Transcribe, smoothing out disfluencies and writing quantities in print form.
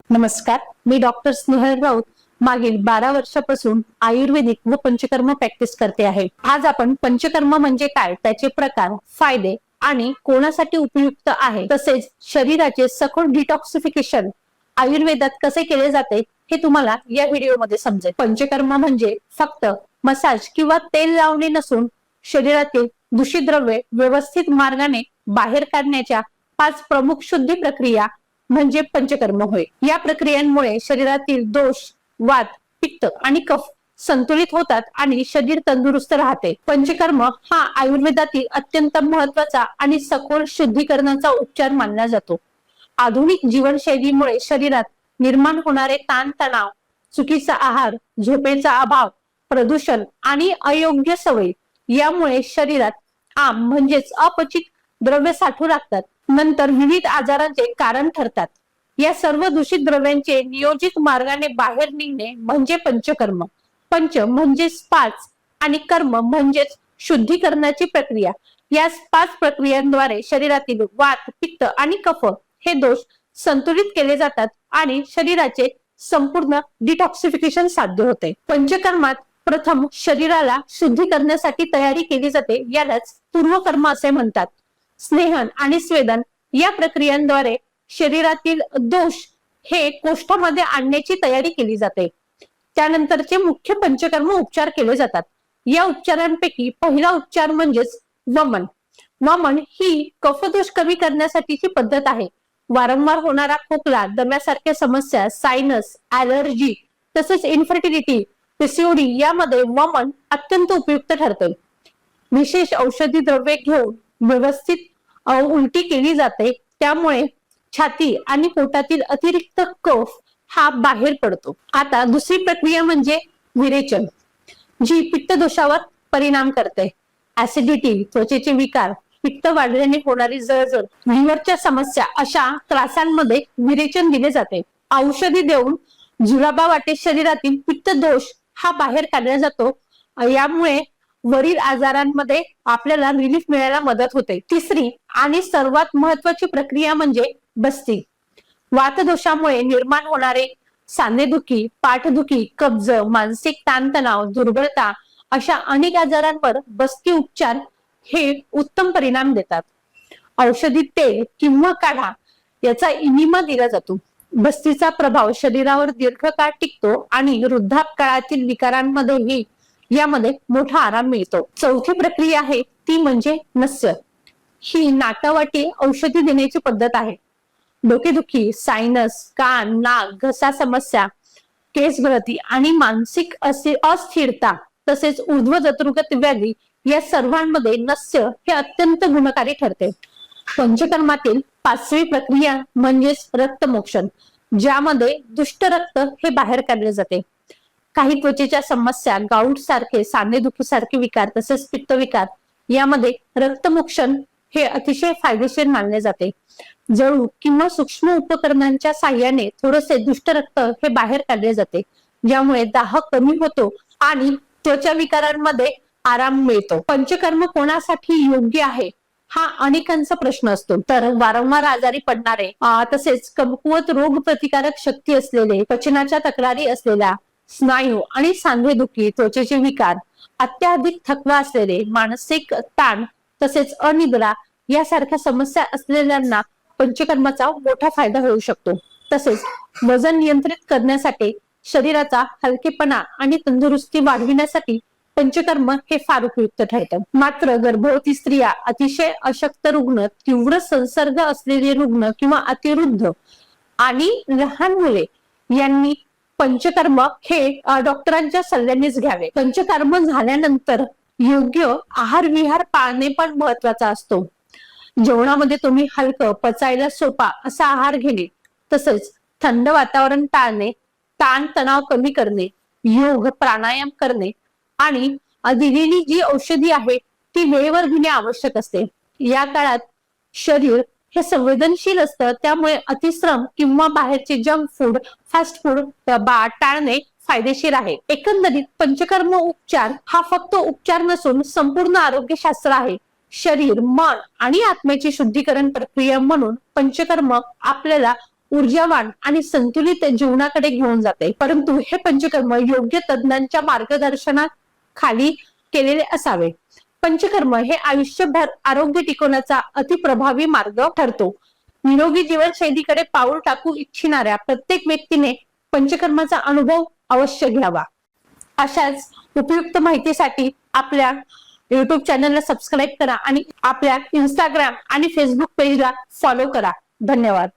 नमस्कार, मी डॉक्टर स्नेहल राऊत मागील 12 वर्षापासून आयुर्वेदिक व पंचकर्म प्रॅक्टिस करते आहे। आज आपण पंचकर्म म्हणजे काय, त्याचे प्रकार, फायदे आणि कोणासाठी उपयुक्त आहे, तसेच शरीराचे सखोल डिटॉक्सिफिकेशन आयुर्वेदात कसे केले जाते हे तुम्हाला या व्हिडिओमध्ये समजेल। पंचकर्म म्हणजे फक्त मसाज किंवा तेल लावणे नसून शरीरातील दूषित द्रव्ये व्यवस्थित मार्गाने बाहेर काढण्याच्या 5 प्रमुख शुद्धी प्रक्रिया म्हणजे पंचकर्म होय। या प्रक्रियांमुळे शरीरातील दोष, वात, पित्त आणि कफ संतुलित होतात आणि शरीर तंदुरुस्त राहते। पंचकर्म हा आयुर्वेदातील अत्यंत महत्त्वाचा आणि सखोल शुद्धीकरणाचा उपचार मानला जातो। आधुनिक जीवनशैलीमुळे शरीरात निर्माण होणारे ताणतणाव, चुकीचा आहार, झोपेचा अभाव, प्रदूषण आणि अयोग्य सवयी यामुळे शरीरात आम म्हणजेच अपचित द्रव्य साठू लागतात, नंतर विविध आजारांचे कारण ठरतात। या सर्व दूषित द्रव्यांचे नियोजित मार्गाने बाहेर निघणे म्हणजे पंचकर्म। पंच म्हणजेच 5 आणि कर्म म्हणजेच शुद्धीकरणाची प्रक्रिया। या 5 प्रक्रियांद्वारे शरीरातील वात, पित्त आणि कफ हे दोष संतुलित केले जातात आणि शरीराचे संपूर्ण डिटॉक्सिफिकेशन साध्य होते। पंचकर्मात प्रथम शरीराला शुद्धी करण्यासाठी तयारी केली जाते, यालाच पूर्वकर्म असे म्हणतात। स्नेहन आणि स्वेदन या प्रक्रियांद्वारे शरीरातील दोष हे कोष्ठामध्ये आणण्याची तयारी केली जाते। त्यानंतरचे मुख्य पंचकर्म उपचार केले जातात। या उपचारांपैकी पहिला उपचार म्हणजेच वमन। वमन ही कफदोष कमी करण्यासाठीची पद्धत आहे। वारंवार होणारा खोकला, दम्यासारख्या समस्या, सायनस, ॲलर्जी तसेच इन्फर्टिलिटी, पीसीओडी यामध्ये वमन अत्यंत उपयुक्त ठरते। विशेष औषधी द्रव्ये घेऊन व्यवस्थित उलटी केली जाते, त्यामुळे छाती आणि पोटातील अतिरिक्त कफ हा बाहेर पडतो। आता दुसरी प्रक्रिया म्हणजे विरेचन, जी पित्तदोषावर परिणाम करते। ऍसिडिटी, त्वचेचे विकार, पित्त वाढल्याने होणारी जळजळ, लिव्हरच्या समस्या अशा त्रासांमध्ये विरेचन दिले जाते। औषधी देऊन जुलाबा वाटे शरीरातील पित्तदोष हा बाहेर काढला जातो। यामुळे वरील आजारांमध्ये आपल्याला रिलीफ मिळायला मदत होते। तिसरी आणि सर्वात महत्त्वाची प्रक्रिया म्हणजे बस्ती। वातदोषामुळे निर्माण होणारे सांधेदुखी, पाठदुखी, कब्ज, मानसिक ताणतणाव, दुर्बलता अशा अनेक आजारांवर बस्ती उपचार हे उत्तम परिणाम देतात। औषधी तेल किंवा काढा याचा इनिमा दिला जातो। बस्तीचा प्रभाव शरीरावर दीर्घकाळ टिकतो आणि वृद्धापकाळातील विकारांमध्येही यामध्ये मोठा आराम मिळतो। चौथी प्रक्रिया आहे ती म्हणजे नस्य। ही नाकावाटी औषधी देण्याची पद्धत आहे। डोकेदुखी, सायनस, कान, नाक, घसा समस्या, केस गळती आणि मानसिक अस्थिरता तसेच ऊर्ध्व जत्रुगत व्याधी या सर्वांमध्ये नस्य हे अत्यंत गुणकारी ठरते। पंचकर्मातील 5वी प्रक्रिया म्हणजेच रक्तमोक्षण, ज्यामध्ये दुष्ट रक्त हे बाहेर काढले जाते। काही त्वचेच्या समस्या, गाऊट सारखे, सांधेदुखी सारखे विकार तसेच पित्तविकार यामध्ये रक्तमोक्षण हे अतिशय फायदेशीर मानले जाते। जळू किंवा सूक्ष्म उपकरणांच्या साहाय्याने थोडेसे दुष्ट रक्त हे बाहेर काढले जाते, ज्यामुळे दाह कमी होतो आणि त्वचा विकारांमध्ये आराम मिळतो। पंचकर्म कोणासाठी योग्य आहे हा अनेकांचा प्रश्न असतो। तर वारंवार आजारी पडणारे, तसेच कमकुवत रोग प्रतिकारक शक्ती असलेले, पचनाच्या तक्रारी असलेल्या, स्नायू आणि सांधेदुखी, त्वचेचे विकार, अत्याधिक थकवा असलेले, मानसिक ताण तसेच अनिद्रा यासारख्या समस्या असलेल्यांना पंचकर्माचा मोठा फायदा होऊ शकतो। तसेच वजन नियंत्रित करण्यासाठी, शरीराचा हलकेपणा आणि तंदुरुस्ती वाढविण्यासाठी पंचकर्म हे फार उपयुक्त ठरतं। मात्र गर्भवती स्त्रिया, अतिशय अशक्त रुग्ण, तीव्र संसर्ग असलेले रुग्ण किंवा अतिवृद्ध आणि लहान मुले यांनी पंचकर्म हे डॉक्टरांच्या सल्ल्यानेच घ्यावे। पंचकर्म झाल्यानंतर योग्य आहार विहार पाळणे पण महत्वाचा असतो। जेवणामध्ये तुम्ही हलकं, पचायला सोपा असा आहार घेणे, तसेच थंड वातावरण टाळणे, ताण तणाव कमी करणे, योग प्राणायाम करणे आणि दिलेली जी औषधी आहे ती वेळेवर घेणे आवश्यक असते। या काळात शरीर हे संवेदनशील असतं, त्यामुळे अतिश्रम किंवा बाहेरचे जंक फूड, फास्ट फूड टाळणे फायदेशीर आहे। एकंदरीत पंचकर्म उपचार हा फक्त उपचार नसून संपूर्ण आरोग्यशास्त्र आहे। शरीर, मन आणि आत्म्याची शुद्धीकरण प्रक्रिया म्हणून पंचकर्म आपल्याला ऊर्जावान आणि संतुलित जीवनाकडे घेऊन जाते। परंतु हे पंचकर्म योग्य तज्ञांच्या मार्गदर्शनाखाली केलेले असावे। पंचकर्म हे आयुष्यभर आरोग्य टिकवण्याचा अतिप्रभावी मार्ग ठरतो। निरोगी जीवनशैलीकडे पाऊल टाकू इच्छिणाऱ्या प्रत्येक व्यक्तीने पंचकर्माचा अनुभव अवश्य घ्यावा। अशाच उपयुक्त माहितीसाठी आपल्या YouTube चॅनलला सबस्क्राईब करा आणि आपल्या इंस्टाग्राम आणि फेसबुक पेजला फॉलो करा। धन्यवाद।